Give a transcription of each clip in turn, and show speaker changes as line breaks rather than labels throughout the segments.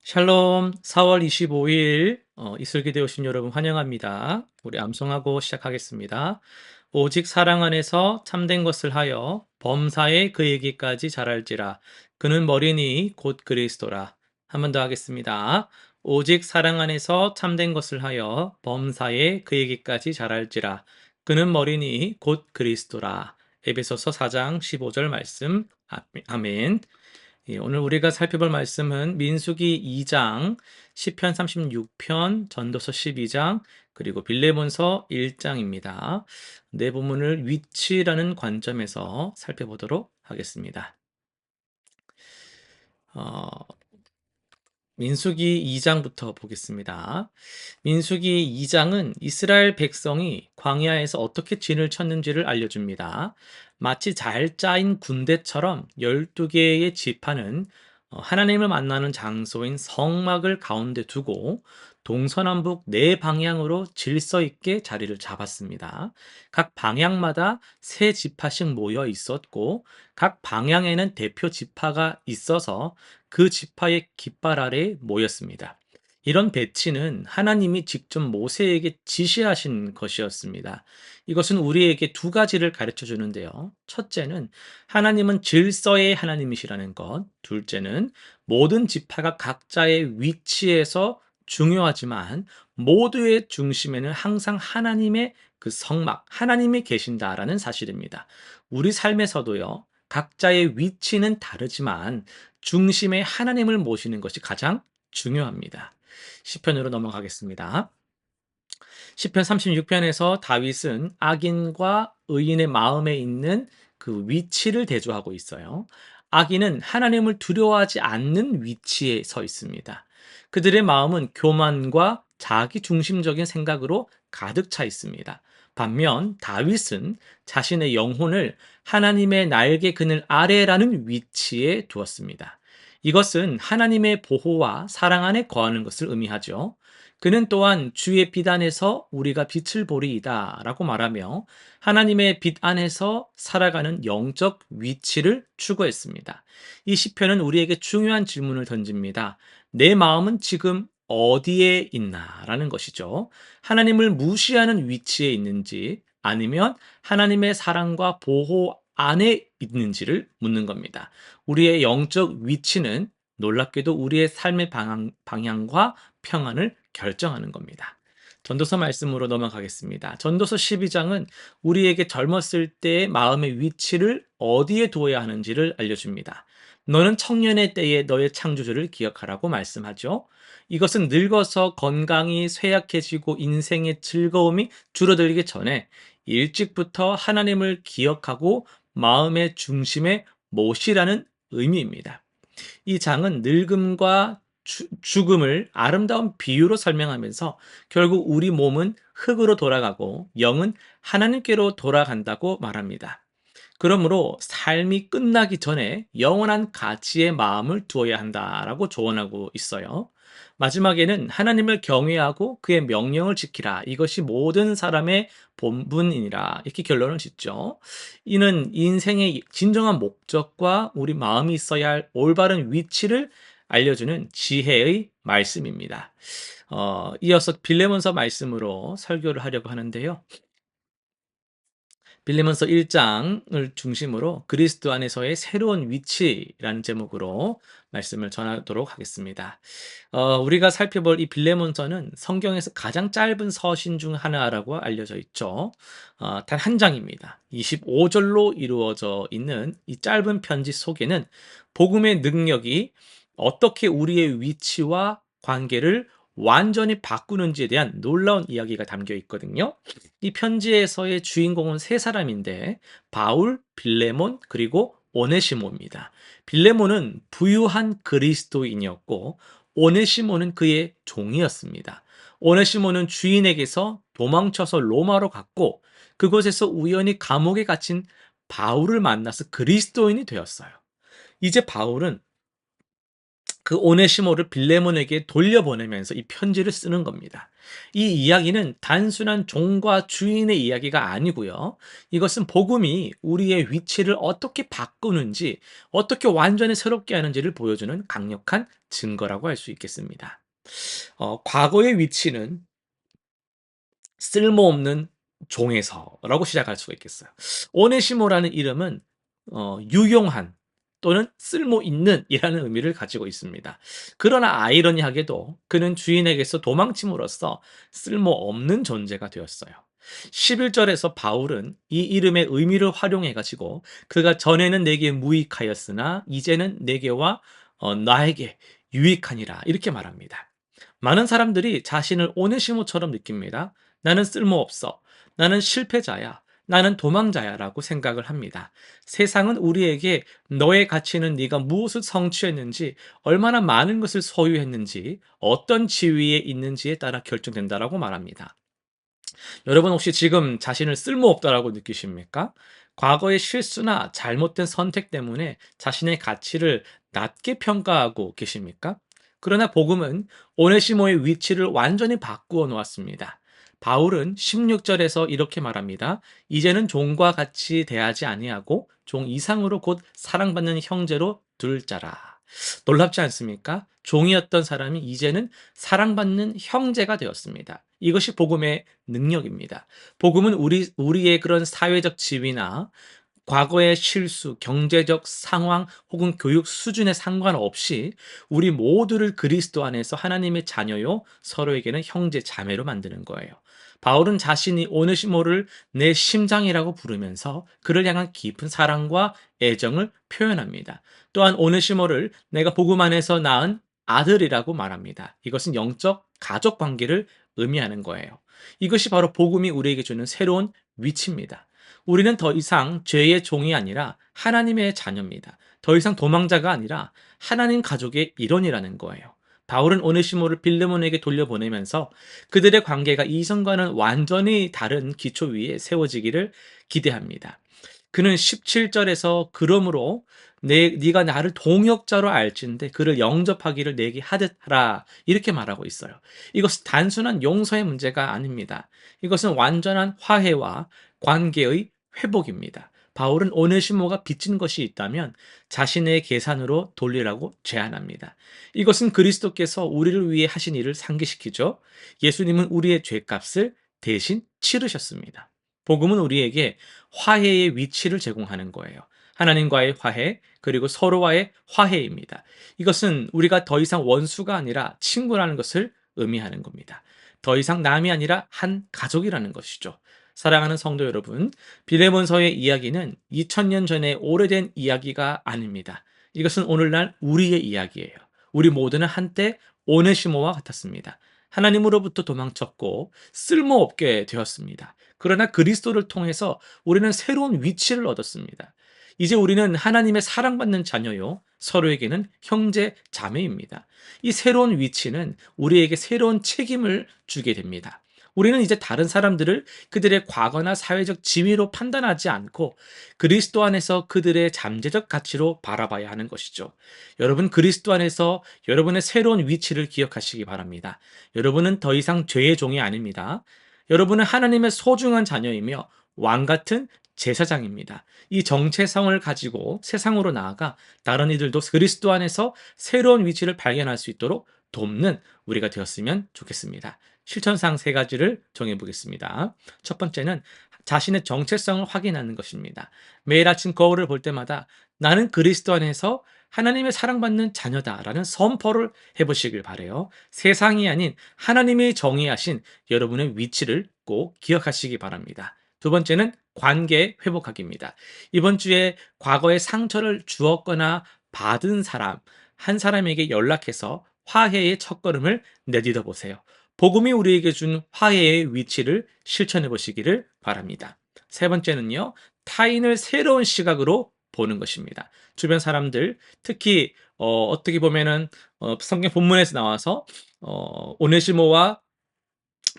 샬롬, 4월 25일 이슬기대 오신 여러분 환영합니다. 우리 암송하고 시작하겠습니다. 오직 사랑 안에서 참된 것을 하여 범사에 그에게까지 자랄지라. 그는 머리니 곧 그리스도라. 한 번 더 하겠습니다. 오직 사랑 안에서 참된 것을 하여 범사에 그에게까지 자랄지라. 그는 머리니 곧 그리스도라. 에베소서 4장 15절 말씀. 아멘. 예, 오늘 우리가 살펴볼 말씀은 민수기 2장, 시편 36편, 전도서 12장, 그리고 빌레몬서 1장입니다. 네 부분을 위치라는 관점에서 살펴보도록 하겠습니다. 어, 민수기 2장부터 보겠습니다. 민수기 2장은 이스라엘 백성이 광야에서 어떻게 진을 쳤는지를 알려줍니다. 마치 잘 짜인 군대처럼 12개의 지파는 하나님을 만나는 장소인 성막을 가운데 두고 동서남북 네 방향으로 질서 있게 자리를 잡았습니다. 각 방향마다 세 지파씩 모여 있었고 각 방향에는 대표 지파가 있어서 그 지파의 깃발 아래 모였습니다. 이런 배치는 하나님이 직접 모세에게 지시하신 것이었습니다. 이것은 우리에게 두 가지를 가르쳐 주는데요. 첫째는 하나님은 질서의 하나님이시라는 것. 둘째는 모든 지파가 각자의 위치에서 중요하지만 모두의 중심에는 항상 하나님의 그 성막, 하나님이 계신다라는 사실입니다. 우리 삶에서도요, 각자의 위치는 다르지만 중심에 하나님을 모시는 것이 가장 중요합니다. 시편으로 넘어가겠습니다. 시편 36편에서 다윗은 악인과 의인의 마음에 있는 그 위치를 대조하고 있어요. 악인은 하나님을 두려워하지 않는 위치에 서 있습니다. 그들의 마음은 교만과 자기 중심적인 생각으로 가득 차 있습니다. 반면 다윗은 자신의 영혼을 하나님의 날개 그늘 아래라는 위치에 두었습니다. 이것은 하나님의 보호와 사랑 안에 거하는 것을 의미하죠. 그는 또한 주의 빛 안에서 우리가 빛을 보리이다 라고 말하며 하나님의 빛 안에서 살아가는 영적 위치를 추구했습니다. 이 시편은 우리에게 중요한 질문을 던집니다. 내 마음은 지금 어디에 있나? 라는 것이죠. 하나님을 무시하는 위치에 있는지 아니면 하나님의 사랑과 보호 안에 있는지를 묻는 겁니다. 우리의 영적 위치는 놀랍게도 우리의 삶의 방향과 평안을 결정하는 겁니다. 전도서 말씀으로 넘어가겠습니다. 전도서 12장은 우리에게 젊었을 때의 마음의 위치를 어디에 두어야 하는지를 알려줍니다. 너는 청년의 때에 너의 창조주를 기억하라고 말씀하죠. 이것은 늙어서 건강이 쇠약해지고 인생의 즐거움이 줄어들기 전에 일찍부터 하나님을 기억하고 마음의 중심에 모시라는 의미입니다. 이 장은 늙음과 죽음을 아름다운 비유로 설명하면서 결국 우리 몸은 흙으로 돌아가고 영은 하나님께로 돌아간다고 말합니다. 그러므로 삶이 끝나기 전에 영원한 가치의 마음을 두어야 한다라고 조언하고 있어요. 마지막에는 하나님을 경외하고 그의 명령을 지키라. 이것이 모든 사람의 본분이니라. 이렇게 결론을 짓죠. 이는 인생의 진정한 목적과 우리 마음이 있어야 할 올바른 위치를 알려주는 지혜의 말씀입니다. 이어서 빌레몬서 말씀으로 설교를 하려고 하는데요. 빌레몬서 1장을 중심으로 그리스도 안에서의 새로운 위치라는 제목으로 말씀을 전하도록 하겠습니다. 우리가 살펴볼 이 빌레몬서는 성경에서 가장 짧은 서신 중 하나라고 알려져 있죠. 단 한 장입니다. 25절로 이루어져 있는 이 짧은 편지 속에는 복음의 능력이 어떻게 우리의 위치와 관계를 완전히 바꾸는지에 대한 놀라운 이야기가 담겨 있거든요. 이 편지에서의 주인공은 세 사람인데 바울, 빌레몬, 그리고 오네시모입니다. 빌레몬은 부유한 그리스도인이었고 오네시모는 그의 종이었습니다. 오네시모는 주인에게서 도망쳐서 로마로 갔고 그곳에서 우연히 감옥에 갇힌 바울을 만나서 그리스도인이 되었어요. 이제 바울은 그 오네시모를 빌레몬에게 돌려보내면서 이 편지를 쓰는 겁니다. 이 이야기는 단순한 종과 주인의 이야기가 아니고요. 이것은 복음이 우리의 위치를 어떻게 바꾸는지, 어떻게 완전히 새롭게 하는지를 보여주는 강력한 증거라고 할 수 있겠습니다. 과거의 위치는 쓸모없는 종에서라고 시작할 수가 있겠어요. 오네시모라는 이름은 유용한 또는 쓸모 있는 이라는 의미를 가지고 있습니다. 그러나 아이러니하게도 그는 주인에게서 도망침으로써 쓸모없는 존재가 되었어요. 11절에서 바울은 이 이름의 의미를 활용해 가지고 그가 전에는 내게 무익하였으나 이제는 내게와 나에게 유익하니라 이렇게 말합니다. 많은 사람들이 자신을 오네시모처럼 느낍니다. 나는 쓸모없어. 나는 실패자야. 나는 도망자야라고 생각을 합니다. 세상은 우리에게 너의 가치는 네가 무엇을 성취했는지, 얼마나 많은 것을 소유했는지, 어떤 지위에 있는지에 따라 결정된다라고 말합니다. 여러분 혹시 지금 자신을 쓸모없다라고 느끼십니까? 과거의 실수나 잘못된 선택 때문에 자신의 가치를 낮게 평가하고 계십니까? 그러나 복음은 오네시모의 위치를 완전히 바꾸어 놓았습니다. 바울은 16절에서 이렇게 말합니다. 이제는 종과 같이 대하지 아니하고 종 이상으로 곧 사랑받는 형제로 둘 자라. 놀랍지 않습니까? 종이었던 사람이 이제는 사랑받는 형제가 되었습니다. 이것이 복음의 능력입니다. 복음은 우리의 그런 사회적 지위나 과거의 실수, 경제적 상황 혹은 교육 수준에 상관없이 우리 모두를 그리스도 안에서 하나님의 자녀요, 서로에게는 형제 자매로 만드는 거예요. 바울은 자신이 오네시모를 내 심장이라고 부르면서 그를 향한 깊은 사랑과 애정을 표현합니다. 또한 오네시모를 내가 복음 안에서 낳은 아들이라고 말합니다. 이것은 영적 가족 관계를 의미하는 거예요. 이것이 바로 복음이 우리에게 주는 새로운 위치입니다. 우리는 더 이상 죄의 종이 아니라 하나님의 자녀입니다. 더 이상 도망자가 아니라 하나님 가족의 일원이라는 거예요. 바울은 오네시모를 빌레몬에게 돌려보내면서 그들의 관계가 이전과는 완전히 다른 기초 위에 세워지기를 기대합니다. 그는 17절에서 그러므로 네가 나를 동역자로 알진대 그를 영접하기를 내게 하듯하라 이렇게 말하고 있어요. 이것은 단순한 용서의 문제가 아닙니다. 이것은 완전한 화해와 관계의 회복입니다. 바울은 오네시모가 빚진 것이 있다면 자신의 계산으로 돌리라고 제안합니다. 이것은 그리스도께서 우리를 위해 하신 일을 상기시키죠. 예수님은 우리의 죄값을 대신 치르셨습니다. 복음은 우리에게 화해의 위치를 제공하는 거예요. 하나님과의 화해, 그리고 서로와의 화해입니다. 이것은 우리가 더 이상 원수가 아니라 친구라는 것을 의미하는 겁니다. 더 이상 남이 아니라 한 가족이라는 것이죠. 사랑하는 성도 여러분, 빌레몬서의 이야기는 2000년 전에 오래된 이야기가 아닙니다. 이것은 오늘날 우리의 이야기예요. 우리 모두는 한때 오네시모와 같았습니다. 하나님으로부터 도망쳤고 쓸모없게 되었습니다. 그러나 그리스도를 통해서 우리는 새로운 위치를 얻었습니다. 이제 우리는 하나님의 사랑받는 자녀요, 서로에게는 형제 자매입니다. 이 새로운 위치는 우리에게 새로운 책임을 주게 됩니다. 우리는 이제 다른 사람들을 그들의 과거나 사회적 지위로 판단하지 않고 그리스도 안에서 그들의 잠재적 가치로 바라봐야 하는 것이죠. 여러분, 그리스도 안에서 여러분의 새로운 위치를 기억하시기 바랍니다. 여러분은 더 이상 죄의 종이 아닙니다. 여러분은 하나님의 소중한 자녀이며 왕 같은 제사장입니다. 이 정체성을 가지고 세상으로 나아가 다른 이들도 그리스도 안에서 새로운 위치를 발견할 수 있도록 돕는 우리가 되었으면 좋겠습니다. 실천상 세 가지를 정해보겠습니다. 첫 번째는 자신의 정체성을 확인하는 것입니다. 매일 아침 거울을 볼 때마다 나는 그리스도 안에서 하나님의 사랑받는 자녀다라는 선포를 해보시길 바래요. 세상이 아닌 하나님의 정의하신 여러분의 위치를 꼭 기억하시기 바랍니다. 두 번째는 관계 회복하기입니다. 이번 주에 과거의 상처를 주었거나 받은 사람, 한 사람에게 연락해서 화해의 첫걸음을 내딛어 보세요. 복음이 우리에게 준 화해의 위치를 실천해 보시기를 바랍니다. 세 번째는요, 타인을 새로운 시각으로 보는 것입니다. 주변 사람들, 특히 어떻게 보면은 성경 본문에서 나와서 오네시모와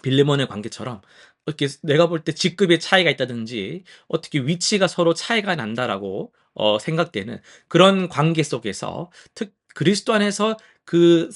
빌레몬의 관계처럼 이렇게 내가 볼 때 직급의 차이가 있다든지 어떻게 위치가 서로 차이가 난다라고 생각되는 그런 관계 속에서 그리스도 안에서 그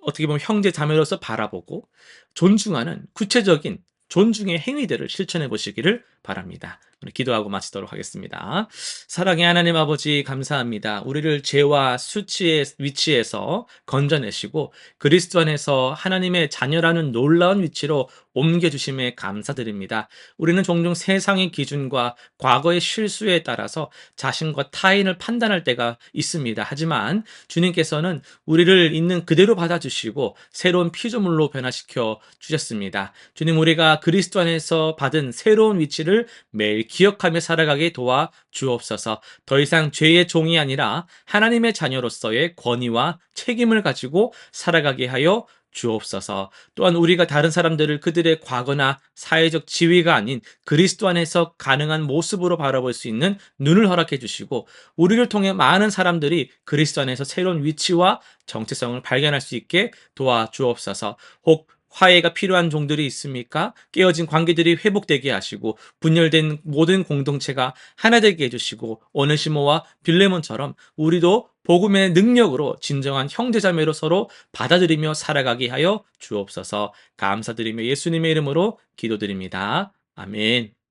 어떻게 보면 형제 자매로서 바라보고 존중하는 구체적인 존중의 행위들을 실천해 보시기를 바랍니다. 오늘 기도하고 마치도록 하겠습니다. 사랑의 하나님 아버지 감사합니다. 우리를 죄와 수치의 위치에서 건져내시고 그리스도 안에서 하나님의 자녀라는 놀라운 위치로 옮겨주심에 감사드립니다. 우리는 종종 세상의 기준과 과거의 실수에 따라서 자신과 타인을 판단할 때가 있습니다. 하지만 주님께서는 우리를 있는 그대로 받아주시고 새로운 피조물로 변화시켜 주셨습니다. 주님, 우리가 그리스도 안에서 받은 새로운 위치를 매일 기억하며 살아가게 도와 주옵소서. 더 이상 죄의 종이 아니라 하나님의 자녀로서의 권위와 책임을 가지고 살아가게 하여 주옵소서. 또한 우리가 다른 사람들을 그들의 과거나 사회적 지위가 아닌 그리스도 안에서 가능한 모습으로 바라볼 수 있는 눈을 허락해 주시고, 우리를 통해 많은 사람들이 그리스도 안에서 새로운 위치와 정체성을 발견할 수 있게 도와주옵소서. 혹 화해가 필요한 종들이 있습니까? 깨어진 관계들이 회복되게 하시고 분열된 모든 공동체가 하나 되게 해주시고, 오네시모와 빌레몬처럼 우리도 복음의 능력으로 진정한 형제자매로 서로 받아들이며 살아가게 하여 주옵소서. 감사드리며 예수님의 이름으로 기도드립니다. 아멘.